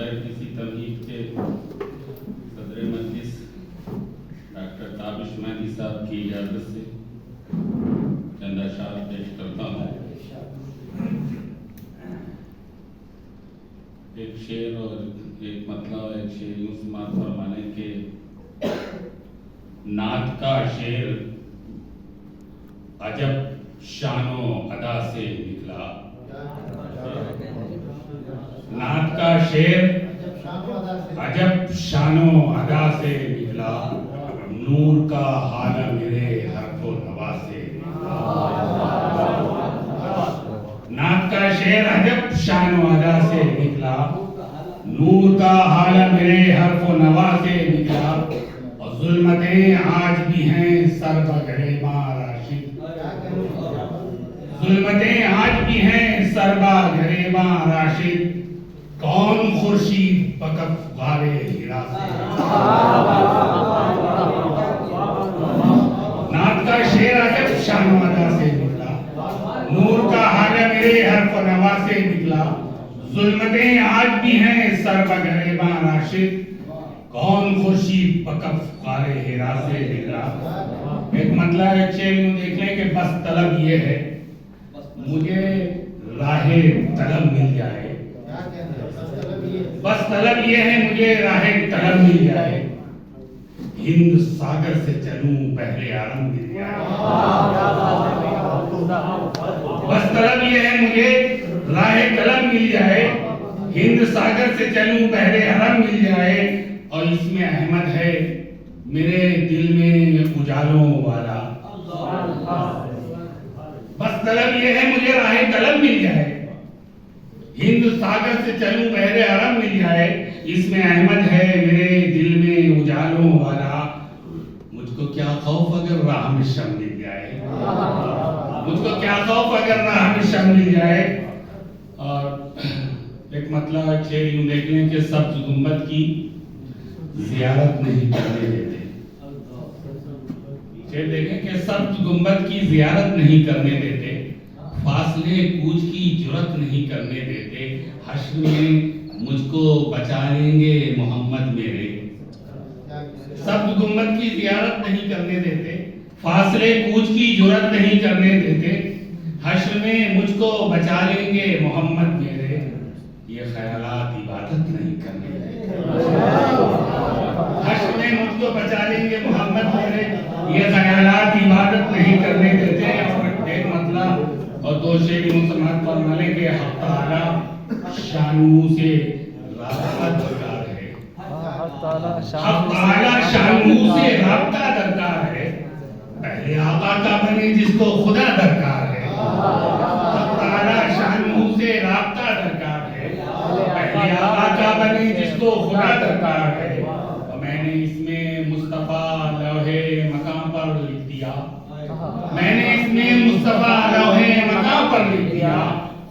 بغیر کسی تمہید کے صدر مجلس ڈاکٹر تابش مہدی صاحب کی اجازت سے چند اشعار پیش کرتا ہوں۔ ایک شعر اور ایک مطلع اور ایک شعر یوں سماعت فرمانے کے نعت کا شعر عجب شان و ادا سے نکلا، نعت کا شعر عجب شان و ادا سے نکلا، نور کا حال میرے حرف و نوا سے نکلا۔ نعت کا شعر عجب شان و ادا سے نکلا، نور کا حال میرے حرف و نوا سے نکلا، اور ظلمتیں آج بھی ہیں سر بگریباں راشد، ظلمتیں آج بھی ہیں سر بگریباں راشد، کون خورشید بکف غارِ ہرا سے۔ نعت کا شعر عجب شان و ادا سے نکلا، نور کا حال میرے حرف و نوا سے نکلا، ظلمتیں آج بھی ہیں سر بگریباں راشد، کون خورشید بکف غارِ ہرا سے نکلا۔ ایک مطلب ایک شعر یوں دیکھ لیں کہ بس طلب یہ ہے مجھے راہ طلب مل جائے، بس طلب یہ ہے مجھے راہ طلب مل جائے، ہند ساگر سے چلوں بحر عرب مل جائے، بس طلب یہ ہے مجھے راہ طلب مل جائے، ہند ساگر سے چلوں بحر عرب مل جائے، اور اس میں احمد ہے میرے دل میں اجالوں والا، بس طلب یہ ہے مجھے راہ طلب مل جائے، ہند ساگر سے چلوں بحر عرب مل جائے، اس میں احمد ہے میرے دل میں اجالوں والا، مجھ کو کیا خوف اگر راہ میں شم مل جائے، مجھ کو کیا خوف اگر راہ میں شم مل جائے۔ اور ایک مطلب ایک شعر یوں دیکھ لیں کہ سبز گنبد کی زیارت نہیں کرنے دیتے، شعر دیکھیں کہ سبز گنبد کی زیارت نہیں کرنے دیتے، فاصلے کوچ کی جرت نہیں کرنے دیتے، حشر میں مجھ کو بچا لیں گے محمد میرے، سبز گنبد کی زیارت نہیں کرنے دیتے، فاصلے کوچ کی جرت نہیں کرنے دیتے، حشر میں مجھ کو بچا لیں گے محمد میرے، یہ خیالات عبادت نہیں کرنے دیتے، حشر میں مجھ کو بچا لیں گے محمد میرے، یہ خیالات عبادت نہیں کرنے دیتے۔ اور ایک مطلب اور دو شعر یوں سماعت فرما لیں کہ حق تعالی شانوں سے رابطہ درکار ہے، حق تعالی شانوں سے رابطہ درکار ہے، پہلے آقا کا بنے جس کو خدا درکار ہے، حق تعالی شانوں سے رابطہ درکار ہے، پہلے آقا کا بنے جس کو خدا درکار ہے، اور میں نے اس میں مصطفیٰ لوحے مقام پر لکھ دیا، میں نے اس میں مصطفیٰ لوحے مقام پر لکھ دیا،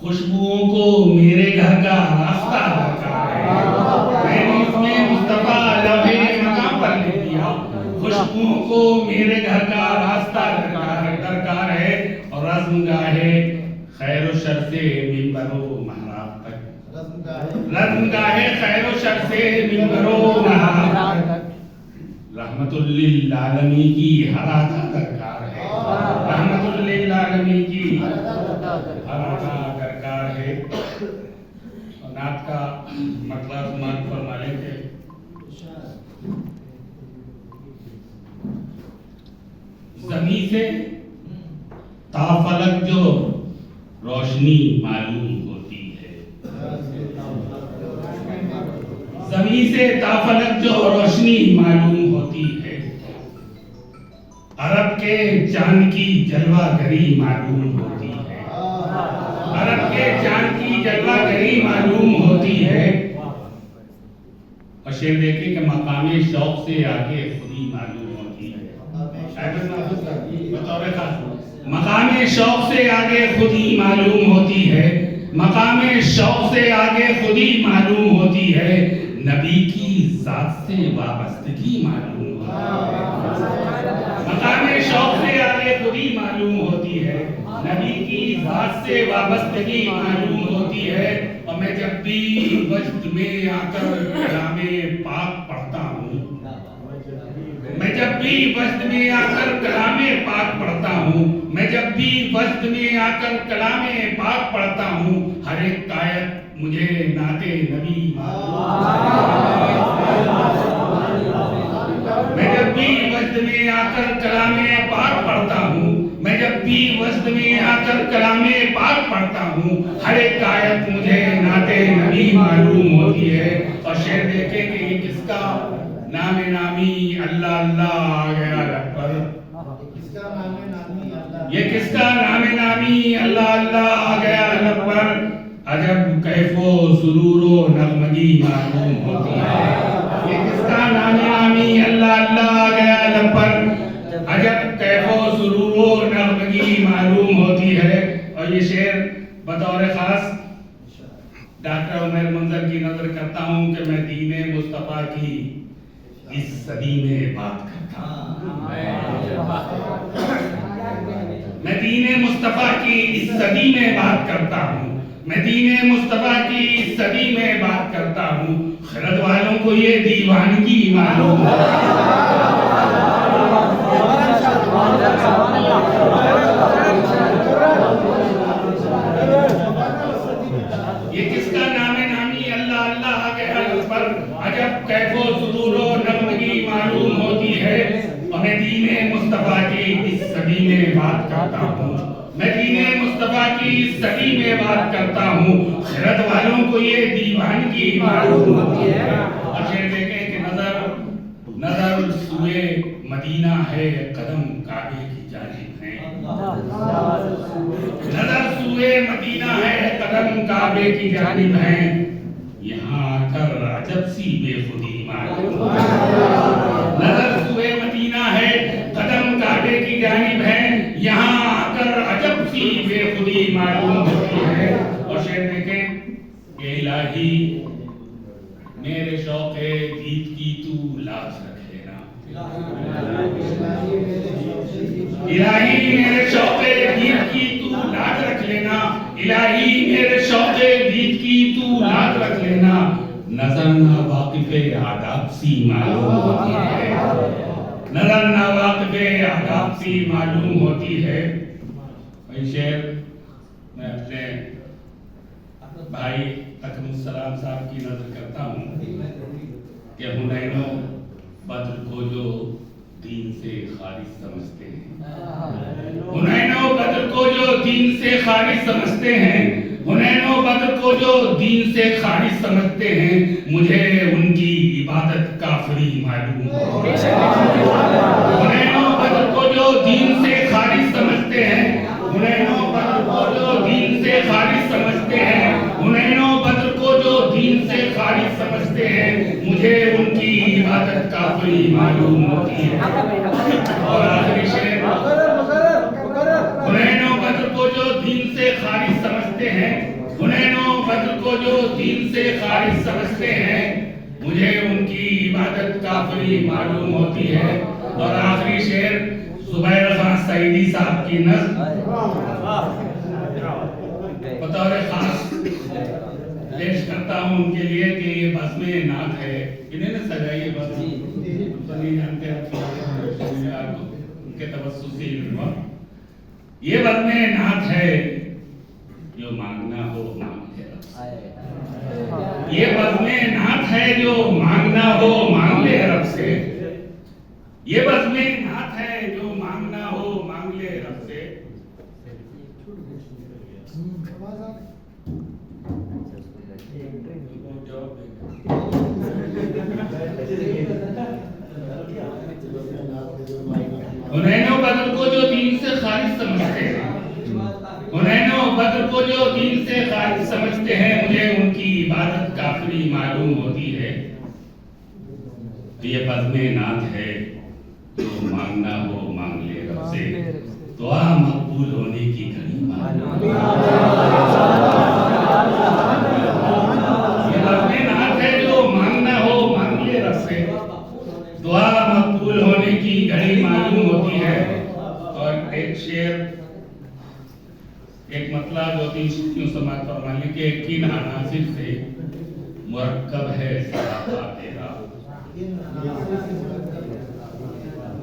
خوشبوؤں کو میرے گھر کا راستہ درکار ہے، میں نے اس میں مصطفیٰ لوحے مقام پر لکھ دیا، خوشبوؤں کو میرے گھر کا راستہ درکار ہے، اور رزم گاہے خیر و شر سے منبر و محراب تک، رزم گاہے خیر و شر سے منبر و محراب تک، رحمت للعالمین کی ہر آقا درکار ہے، رحمت للعالمین کی ہر آقا درکار ہے۔ اور نعت کا مطلب سماعت فرما لیں کہ زمین سے تا فلک جو روشنی معلوم ہوتی ہے، زمین سے تا فلک جو روشنی معلوم ہوتی ہے، عرب کے چاند کی جلوہ گری معلوم ہوتی ہے، عرب کے چاند کی جلوہ گری معلوم ہوتی ہے، اور شعر دیکھیں کہ مقام شوق سے آگے خودی معلوم ہوتی ہے، بطور خاص مقام شوق سے آگے خودی معلوم ہوتی ہے، مقام شوق سے آگے خودی معلوم ہوتی ہے، نبی کی ذات سے وابستگی معلوم ہوتی ہے، مقام شوق سے آگے خودی معلوم ہوتی ہے، نبی کی ذات سے وابستگی معلوم ہوتی ہے، اور اور میں جب بھی وجد میں آ کر کلام پاک پڑھتا ہوں، میں جب بھی وجد میں آ کر کلام پاک پڑھتا ہوں، میں جب بھی وجد میں آ کر کلام پاک پڑھتا ہوں، ہر ایک آیت مجھے نعت نبی میں جب بھی وجد میں آ کر کلام پاک پڑھتا ہوں، میں جب بھی وجد میں آ کر کلام پاک پڑھتا ہوں، ہر ایک آیت مجھے نعت نبی معلوم ہوتی ہے۔ اور شعر دیکھیں کہ یہ کس کا نام نامی اللہ اللہ آ گیا لب پر، یہ کس کا نام نامی اللہ اللہ آ گیا لب پر، عجب کیف و سرور و نغمگی معلوم ہوتی ہے۔ یہ کس کا نام نامی اللہ اللہ آ گیا لب پر، عجب کیف و سرور و نغمگی معلوم ہوتی ہے۔ اور یہ شعر بطور خاص ڈاکٹر عمر منظر کی نظر کرتا ہوں کہ میں دین مصطفیٰ کی اس صدی میں بات کرتا ہوں، میں دین مصطفیٰ کی اس صدی میں بات کرتا ہوں، میں دین مصطفیٰ کی اس صدی میں بات کرتا ہوں، خرد والوں کو یہ دیوانگی معلوم ہے۔ یہ کس کا نام نامی اللہ اللہ آ گیا لب پر، عجب کیف و سرور و نغمگی معلوم ہوتی ہے۔ اور میں دین مصطفیٰ کی اس صدی میں بات کرتا ہوں، میں دین مصطفیٰ کی اس صدی میں بات کرتا ہوں، خرد والوں کو یہ دیوانگی معلوم ہوتی ہے۔ اور شعر دیکھیں کہ نظر سوئے مدینہ ہے، قدم کعبے کی جانب ہے، نظر سوئے مدینہ ہے، قدم کعبے کی جانب ہے، یہاں آ کر عجب سی بے خودی معلوم ہے۔ نظر سوئے مدینہ ہے، قدم کعبے کی جانب ہے، یہاں آ کر عجب سی بے خودی معلوم ہوتی ہے۔ اور شعر دیکھیں کہ الہی میرے شوق دید کی تو لاج رکھ لینا، الہی میرے شوق دید کی تو لاج رکھ لینا، الہی میرے شوق دید کی تو لاج رکھ لینا، نظر نہ واقف آداب سی معلوم ہوتی ہے، نظر نہ واقف آداب سی معلوم ہوتی ہے۔ یہ شعر میں اپنے بھائی اکرم السلام صاحب کی نظر کرتا ہوں کہ حنین و بدر کو جو دین سے خارج سمجھتے ہیں، حنین و بدر کو جو دین سے خارج سمجھتے ہیں، حنین و بدر کو جو دین سے خارج سمجھتے ہیں، مجھے ان کی عبادت کافری معلوم ہوتی ہے۔ حنین و بدر کو جو دین سے خارج سمجھتے ہیں، حنین و بدر کو جو دین سے خارج سمجھتے ہیں، حنین و بدر کو جو دین سے خارج سمجھتے ہیں، مجھے ان کی عبادت کافری معلوم ہوتی ہے۔ اور آخری شعر، حنین و بدر کو جو دین سے خارج سمجھتے ہیں، حنین و بدر کو جو دین سے خارج سمجھتے ہیں، مجھے ان کی عبادت کافری معلوم ہوتی ہے۔ اور آخری شعر زبیر خان سعیدی صاحب کی نظم بطور خاص پیش کرتا ہوں ان کے لیے کہ یہ بزم نعت ہے، انہیں نے سجائی ہے بزم، تو نہیں جانتے ان کے توسط سے علم ہوا۔ یہ بزم نعت ہے، جو مانگنا ہو مانگ لے رب سے، یہ بزم نعت ہے، جو مانگنا ہو مانگ لے رب سے، یہ بزم نعت ہے، جو مانگنا ہو مانگ لے رب سے۔ حنین و بدر کو جو دین سے خارج سمجھتے ہیں، حنین و بدر کو جو دین سے خارج سمجھتے ہیں، مجھے ان کی عبادت کافری معلوم ہوتی ہے۔ یہ بزم نعت ہے، جو مانگنا ہو مانگ لے رب سے، دعا مقبول ہونے کی گھڑی معلوم ہے۔ یہ بزم نعت ہے، جو مانگنا ہو مانگ لے رب سے، دعا مقبول ہونے کی گھڑی معلوم ہوتی ہے۔ اور ایک شعر ایک مطلب دو تین شکیوں سماعت فرمانے کے کن عناصر سے مرکب ہے سراپا تیرا،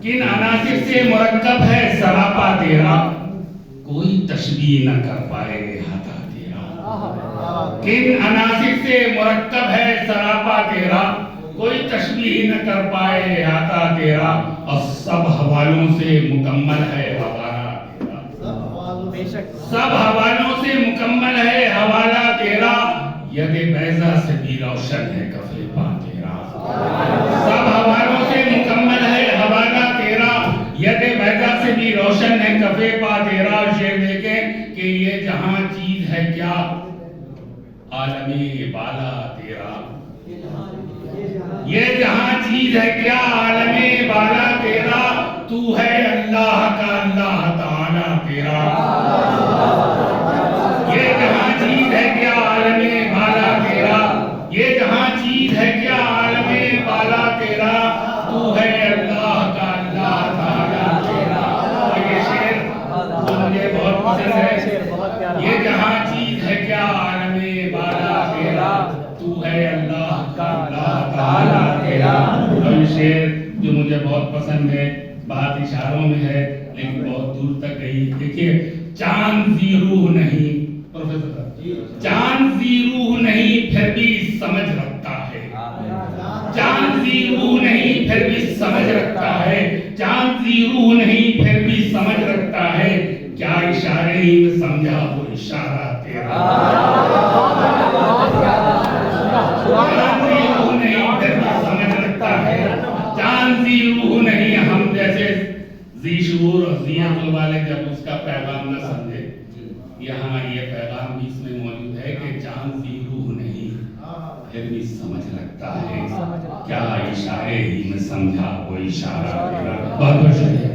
کن عناصر سے مرکب ہے سراپا تیرا، کوئی تشبیہ نہ کر پائے احاطہ تیرا، کن عناصر سے مرکب ہے سراپا تیرا، کوئی تشبیہ نہ کر پائے احاطہ تیرا، اور سب حوالوں سے مکمل ہے حوالہ تیرا، سب حوالوں سے مکمل ہے حوالہ تیرا، ید بیضا سے بھی روشن ہے کف پا تیرا، سب حوالوں سے مکمل ہے حوالہ تیرا، ید بیضا سے بھی روشن ہے کف پا تیرا۔ شعر دیکھیں کہ یہ جہاں چیز ہے کیا عالمی بالا تیرا، یہ جہاں چیز ہے کیا عالمی بالا تیرا، تو ہے اللہ کا اللہ تعالی تیرا، یہ جہاں چیز ہے کیا عالمی بالا تیرا، یہ جہاں چیز ہے کیا عالمی بالا تیرا، تو ہے اللہ کا اللہ تعالی تیرا۔ اور یہ شعر مجھے بہت پسند ہے، یہ جہاں چیز ہے کیا عالمی بالا تیرا، تو ہے اللہ کا اللہ تعالی تیرا۔ اور یہ شعر جو مجھے بہت پسند ہے، بات اشاروں میں ہے لیکن بہت دور تک گئی۔ دیکھیے، چاند زی روح نہیں، پروفیسر چاند زی روح نہیں پھر بھی سمجھ رکھتا ہے، چاند زی روح نہیں پھر بھی سمجھ رکھتا ہے، چاند زی روح نہیں پھر بھی سمجھ رکھتا ہے، کیا اشارے ہی میں سمجھا وہ اشارہ تیرا، چاند زی روح نہیں پھر بھی سمجھ رکھتا ہے، چاند زی روح نہیں، ہم جیسے ذی شعور اور ذی عقل والے جب اس کا پیغام نہ سمجھے، یہاں یہ پیغام بھی اس میں موجود ہے کہ چاند ذی روح نہیں پھر بھی سمجھ رکھتا ہے، کیا اشارے ہی میں سمجھا وہ اشارہ تیرا۔ بہت بہت شکریہ۔